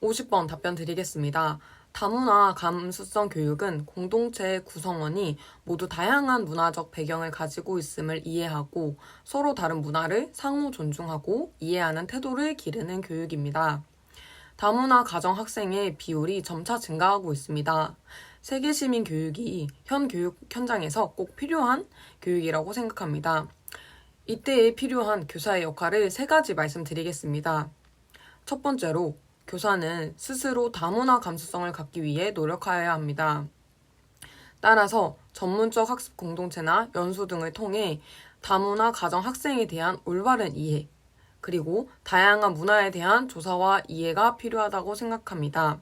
50번 답변 드리겠습니다. 다문화 감수성 교육은 공동체의 구성원이 모두 다양한 문화적 배경을 가지고 있음을 이해하고 서로 다른 문화를 상호 존중하고 이해하는 태도를 기르는 교육입니다. 다문화 가정 학생의 비율이 점차 증가하고 있습니다. 세계 시민 교육이 현 교육 현장에서 꼭 필요한 교육이라고 생각합니다. 이때에 필요한 교사의 역할을 세 가지 말씀드리겠습니다. 첫 번째로 교사는 스스로 다문화 감수성을 갖기 위해 노력하여야 합니다. 따라서 전문적 학습 공동체나 연수 등을 통해 다문화 가정 학생에 대한 올바른 이해, 그리고 다양한 문화에 대한 조사와 이해가 필요하다고 생각합니다.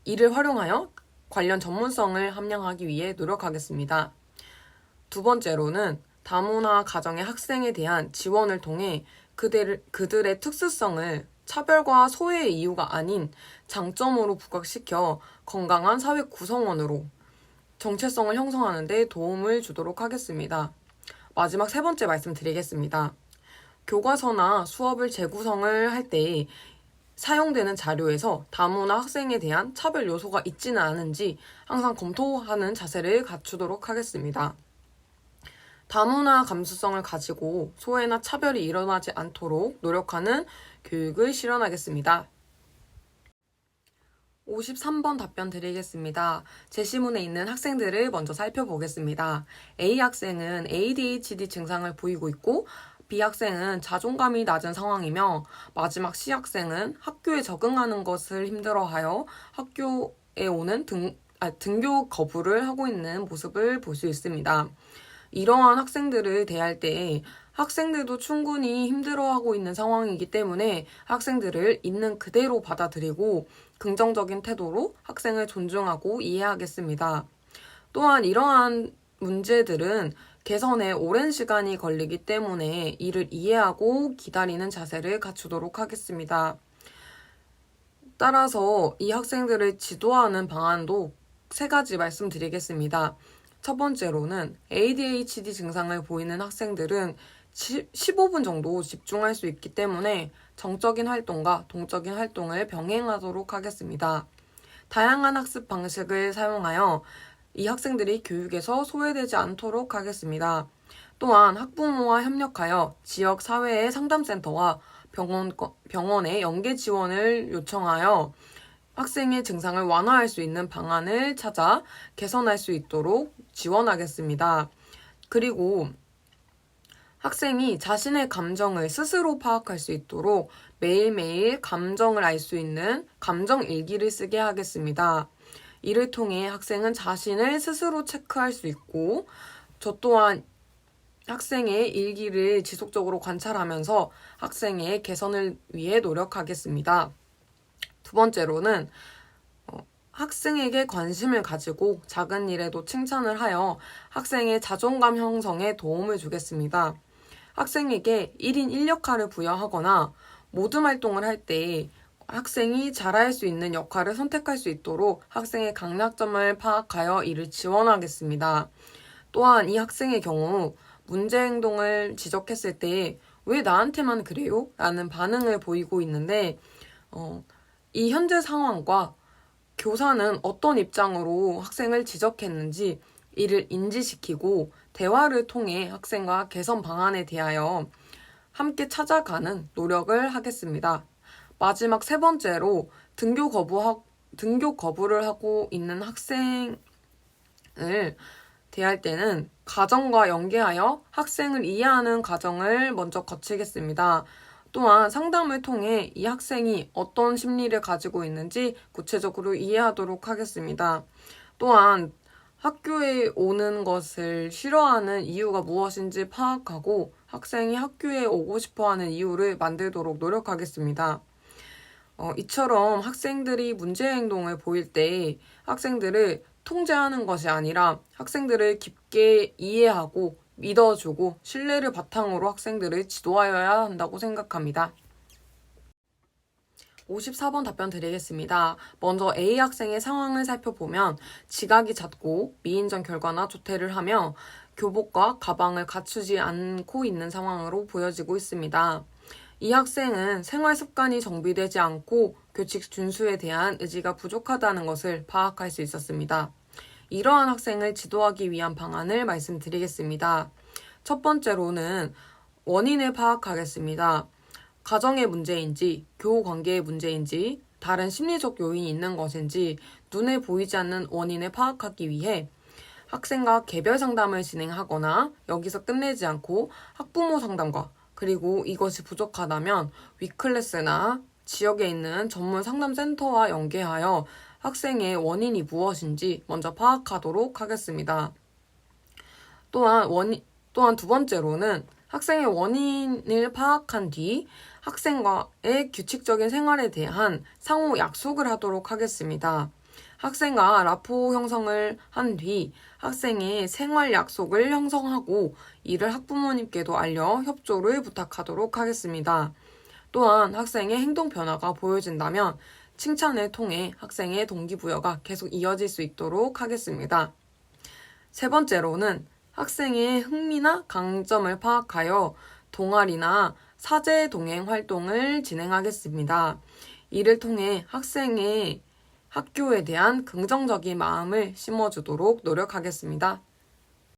이를 활용하여 관련 전문성을 함양하기 위해 노력하겠습니다. 두 번째로는 다문화 가정의 학생에 대한 지원을 통해 그들의 특수성을 차별과 소외의 이유가 아닌 장점으로 부각시켜 건강한 사회 구성원으로 정체성을 형성하는 데 도움을 주도록 하겠습니다. 마지막 세 번째 말씀드리겠습니다. 교과서나 수업을 재구성을 할 때 사용되는 자료에서 다문화 학생에 대한 차별 요소가 있지는 않은지 항상 검토하는 자세를 갖추도록 하겠습니다. 다문화 감수성을 가지고 소외나 차별이 일어나지 않도록 노력하는 교육을 실현하겠습니다. 53번 답변 드리겠습니다. 제시문에 있는 학생들을 먼저 살펴보겠습니다. A 학생은 ADHD 증상을 보이고 있고 B 학생은 자존감이 낮은 상황이며 마지막 C 학생은 학교에 적응하는 것을 힘들어하여 학교에 오는 등교 거부를 하고 있는 모습을 볼 수 있습니다. 이러한 학생들을 대할 때 학생들도 충분히 힘들어하고 있는 상황이기 때문에 학생들을 있는 그대로 받아들이고 긍정적인 태도로 학생을 존중하고 이해하겠습니다. 또한 이러한 문제들은 개선에 오랜 시간이 걸리기 때문에 이를 이해하고 기다리는 자세를 갖추도록 하겠습니다. 따라서 이 학생들을 지도하는 방안도 세 가지 말씀드리겠습니다. 첫 번째로는 ADHD 증상을 보이는 학생들은 15분 정도 집중할 수 있기 때문에 정적인 활동과 동적인 활동을 병행하도록 하겠습니다. 다양한 학습 방식을 사용하여 이 학생들이 교육에서 소외되지 않도록 하겠습니다. 또한 학부모와 협력하여 지역 사회의 상담센터와 병원의 연계 지원을 요청하여 학생의 증상을 완화할 수 있는 방안을 찾아 개선할 수 있도록 지원하겠습니다. 그리고 학생이 자신의 감정을 스스로 파악할 수 있도록 매일매일 감정을 알 수 있는 감정 일기를 쓰게 하겠습니다. 이를 통해 학생은 자신을 스스로 체크할 수 있고 저 또한 학생의 일기를 지속적으로 관찰하면서 학생의 개선을 위해 노력하겠습니다. 두 번째로는 학생에게 관심을 가지고 작은 일에도 칭찬을 하여 학생의 자존감 형성에 도움을 주겠습니다. 학생에게 1인 1역할을 부여하거나 모둠 활동을 할 때 학생이 잘할 수 있는 역할을 선택할 수 있도록 학생의 강약점을 파악하여 이를 지원하겠습니다. 또한 이 학생의 경우 문제 행동을 지적했을 때 왜 나한테만 그래요? 라는 반응을 보이고 있는데 이 현재 상황과 교사는 어떤 입장으로 학생을 지적했는지 이를 인지시키고 대화를 통해 학생과 개선 방안에 대하여 함께 찾아가는 노력을 하겠습니다. 마지막 세 번째로 등교 거부를 하고 있는 학생을 대할 때는 가정과 연계하여 학생을 이해하는 과정을 먼저 거치겠습니다. 또한 상담을 통해 이 학생이 어떤 심리를 가지고 있는지 구체적으로 이해하도록 하겠습니다. 또한 학교에 오는 것을 싫어하는 이유가 무엇인지 파악하고 학생이 학교에 오고 싶어하는 이유를 만들도록 노력하겠습니다. 이처럼 학생들이 문제 행동을 보일 때 학생들을 통제하는 것이 아니라 학생들을 깊게 이해하고 믿어주고 신뢰를 바탕으로 학생들을 지도하여야 한다고 생각합니다. 54번 답변 드리겠습니다. 먼저 A 학생의 상황을 살펴보면 지각이 잦고 미인전 결과나 조퇴를 하며 교복과 가방을 갖추지 않고 있는 상황으로 보여지고 있습니다. 이 학생은 생활 습관이 정비되지 않고 규칙 준수에 대한 의지가 부족하다는 것을 파악할 수 있었습니다. 이러한 학생을 지도하기 위한 방안을 말씀드리겠습니다. 첫 번째로는 원인을 파악하겠습니다. 가정의 문제인지, 교우 관계의 문제인지, 다른 심리적 요인이 있는 것인지 눈에 보이지 않는 원인을 파악하기 위해 학생과 개별 상담을 진행하거나 여기서 끝내지 않고 학부모 상담과 그리고 이것이 부족하다면 위클래스나 지역에 있는 전문 상담센터와 연계하여 학생의 원인이 무엇인지 먼저 파악하도록 하겠습니다. 또한 두 번째로는 학생의 원인을 파악한 뒤 학생과의 규칙적인 생활에 대한 상호 약속을 하도록 하겠습니다. 학생과 라포 형성을 한 뒤 학생의 생활 약속을 형성하고 이를 학부모님께도 알려 협조를 부탁하도록 하겠습니다. 또한 학생의 행동 변화가 보여진다면 칭찬을 통해 학생의 동기부여가 계속 이어질 수 있도록 하겠습니다. 세 번째로는 학생의 흥미나 강점을 파악하여 동아리나 사제 동행 활동을 진행하겠습니다. 이를 통해 학생의 학교에 대한 긍정적인 마음을 심어주도록 노력하겠습니다.